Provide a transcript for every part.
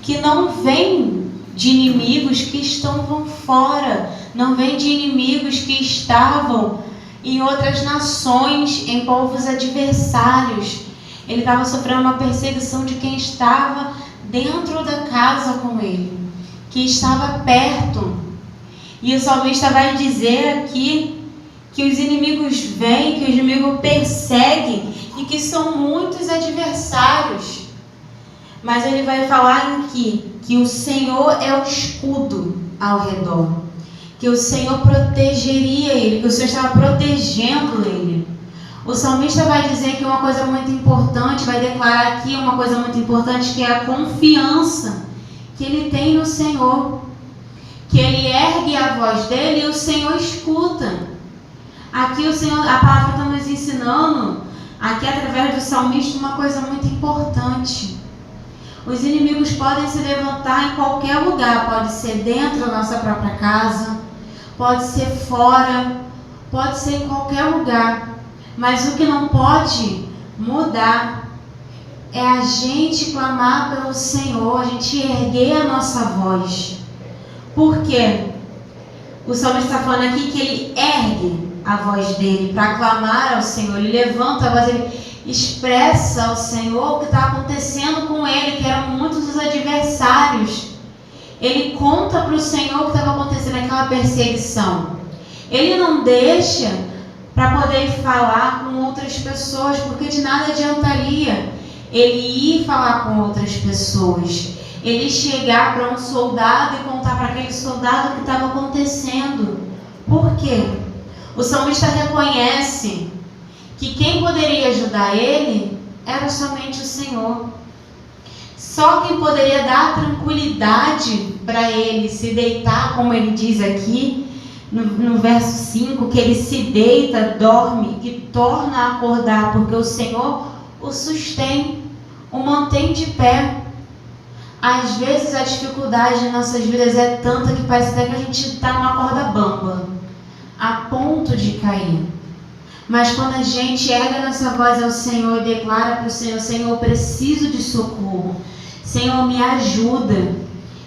que não vem de inimigos que estavam fora, não vem de inimigos que estavam em outras nações, em povos adversários. Ele estava sofrendo uma perseguição de quem estava dentro da casa com ele, que estava perto. E o salmista vai dizer aqui que os inimigos vêm, que os inimigos perseguem e que são muitos adversários. Mas ele vai falar aqui que o Senhor é o escudo ao redor, que o Senhor protegeria ele, que o Senhor estava protegendo ele. O salmista vai dizer que uma coisa muito importante, vai declarar aqui uma coisa muito importante, que é a confiança que ele tem no Senhor, que ele ergue a voz dele e o Senhor escuta. Aqui o Senhor, a palavra está nos ensinando, aqui através do salmista, uma coisa muito importante. Os inimigos podem se levantar em qualquer lugar, pode ser dentro da nossa própria casa, pode ser fora, pode ser em qualquer lugar. Mas o que não pode mudar é a gente clamar pelo Senhor, a gente erguer a nossa voz. Por quê? O salmista está falando aqui que ele ergue a voz dele para clamar ao Senhor, ele levanta a voz, ele expressa ao Senhor o que está acontecendo com ele, que eram muitos os adversários. Ele conta para o Senhor o que estava acontecendo, aquela perseguição. Ele não deixa para poder falar com outras pessoas, porque de nada adiantaria ele ir falar com outras pessoas, ele chegar para um soldado e contar para aquele soldado o que estava acontecendo. Por quê? O salmista reconhece que quem poderia ajudar ele era somente o Senhor. Só quem poderia dar tranquilidade para ele se deitar, como ele diz aqui no verso 5, que ele se deita, dorme e torna a acordar, porque o Senhor o sustém, o mantém de pé. Às vezes a dificuldade em nossas vidas é tanta que parece até que a gente está numa corda bamba, a ponto de cair. Mas quando a gente ergue a nossa voz ao Senhor e declara para o Senhor: Senhor, eu preciso de socorro, Senhor, me ajuda,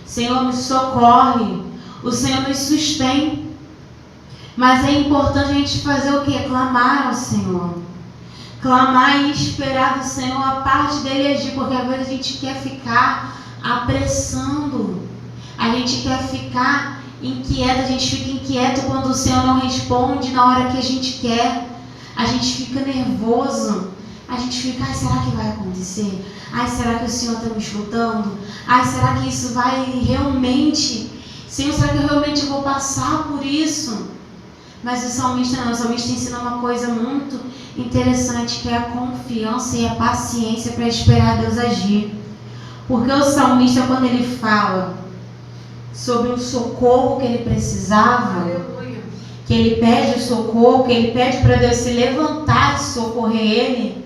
Senhor, me socorre, o Senhor nos sustém. Mas é importante a gente fazer o quê? Clamar ao Senhor. Clamar e esperar do Senhor a parte dele agir, porque às vezes a gente quer ficar apressando, a gente quer ficar inquieto, a gente fica inquieto quando o Senhor não responde na hora que a gente quer, a gente fica nervoso, a gente fica: ai, será que vai acontecer? Ai, será que o Senhor está me escutando? Ai, será que isso vai realmente? Senhor, será que eu realmente vou passar por isso? Mas o salmista não, o salmista ensina uma coisa muito interessante, que é a confiança e a paciência para esperar Deus agir. Porque o salmista, quando ele fala sobre o socorro que ele precisava, que ele pede o socorro, que ele pede para Deus se levantar e socorrer ele,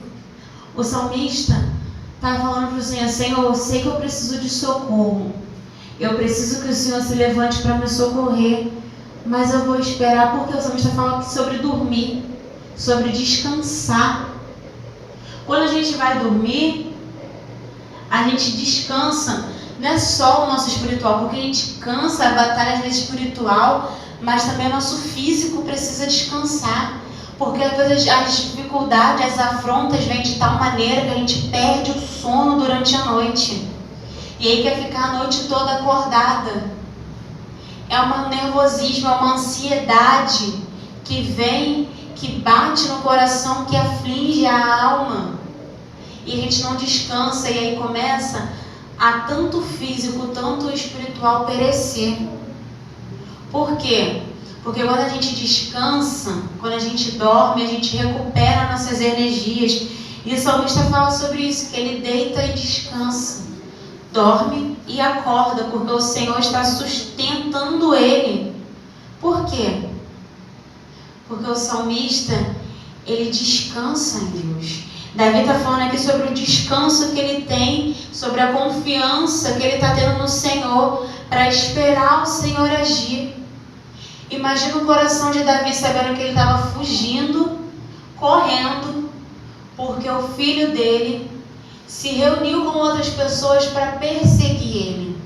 o salmista está falando para o Senhor: Senhor, eu sei que eu preciso de socorro, eu preciso que o Senhor se levante para me socorrer, mas eu vou esperar, porque o salmista fala sobre dormir, sobre descansar. Quando a gente vai dormir, a gente descansa, não é só o nosso espiritual, porque a gente cansa, a batalha às vezes espiritual, mas também o nosso físico precisa descansar, porque às vezes as dificuldades, as afrontas vêm de tal maneira que a gente perde o sono durante a noite, e aí quer ficar a noite toda acordada. É um nervosismo, é uma ansiedade que vem, que bate no coração, que aflige a alma. E a gente não descansa, e aí começa a tanto o físico, tanto o espiritual perecer. Por quê? Porque quando a gente descansa, quando a gente dorme, a gente recupera nossas energias. E o salmista fala sobre isso, que ele deita e descansa, dorme e acorda, porque o Senhor está sustentando ele. Por quê? Porque o salmista, ele descansa em Deus. Davi está falando aqui sobre o descanso que ele tem, sobre a confiança que ele está tendo no Senhor, para esperar o Senhor agir. Imagina o coração de Davi sabendo que ele estava fugindo, correndo, porque o filho dele se reuniu com outras pessoas para perseguir ele.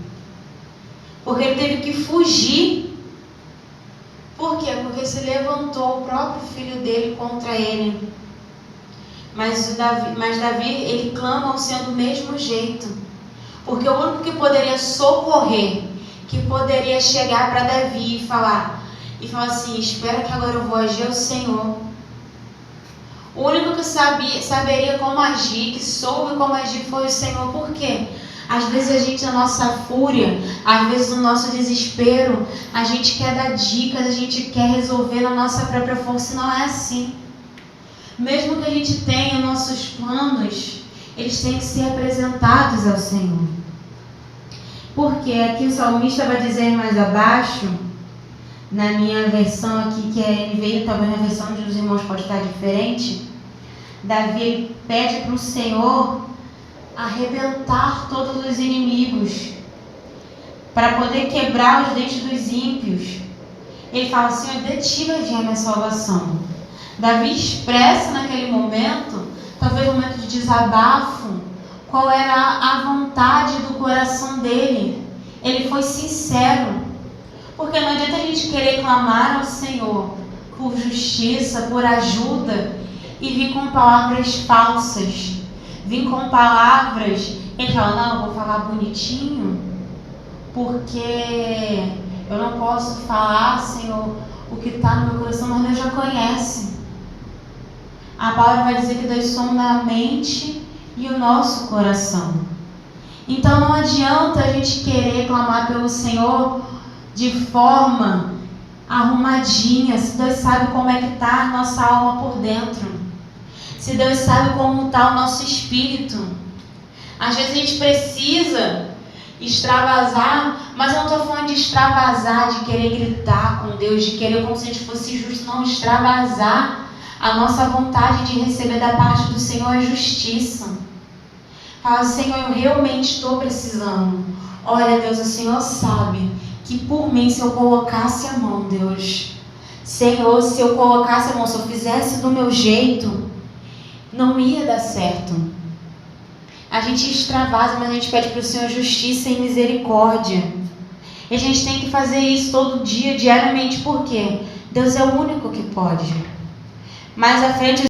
Porque ele teve que fugir. Por quê? Porque se levantou o próprio filho dele contra ele. Mas Davi, ele clama ao Senhor do mesmo jeito. Porque o único que poderia socorrer, que poderia chegar para Davi e falar assim, espera que agora eu vou agir, é o Senhor. O único que saberia como agir, que soube como agir, foi o Senhor. Por quê? Às vezes a gente, na nossa fúria, às vezes no nosso desespero, a gente quer dar dicas, a gente quer resolver na nossa própria força, e não é assim. Mesmo que a gente tenha nossos planos, eles têm que ser apresentados ao Senhor. Porque aqui o salmista vai dizer mais abaixo, na minha versão aqui, que é NVI, talvez na versão dos irmãos pode estar diferente, Davi pede para o Senhor arrebentar todos os inimigos, para poder quebrar os dentes dos ímpios. Ele fala, Senhor, de ti vai vir a minha salvação. Davi expressa naquele momento, talvez um momento de desabafo, qual era a vontade do coração dele. Ele foi sincero. Porque não adianta a gente querer clamar ao Senhor por justiça, por ajuda, e vir com palavras falsas. Vir com palavras, ele fala, não, eu vou falar bonitinho, porque eu não posso falar, Senhor, o que está no meu coração, mas Deus já conhece. A palavra vai dizer que Deus sonda a mente e o nosso coração. Então não adianta a gente querer clamar pelo Senhor de forma arrumadinha, se Deus sabe como é que está a nossa alma por dentro, se Deus sabe como está o nosso espírito. Às vezes a gente precisa extravasar, mas eu não estou falando de extravasar, de querer gritar com Deus, de querer como se a gente fosse justo, não, extravasar a nossa vontade de receber da parte do Senhor a justiça. Fala, Senhor, eu realmente estou precisando. Olha, Deus, o Senhor sabe que por mim, se eu colocasse a mão, Deus, Senhor, se eu colocasse a mão, se eu fizesse do meu jeito, não ia dar certo. A gente extravasa, mas a gente pede para o Senhor justiça e misericórdia. E a gente tem que fazer isso todo dia, diariamente, por quê? Deus é o único que pode. Mais à frente,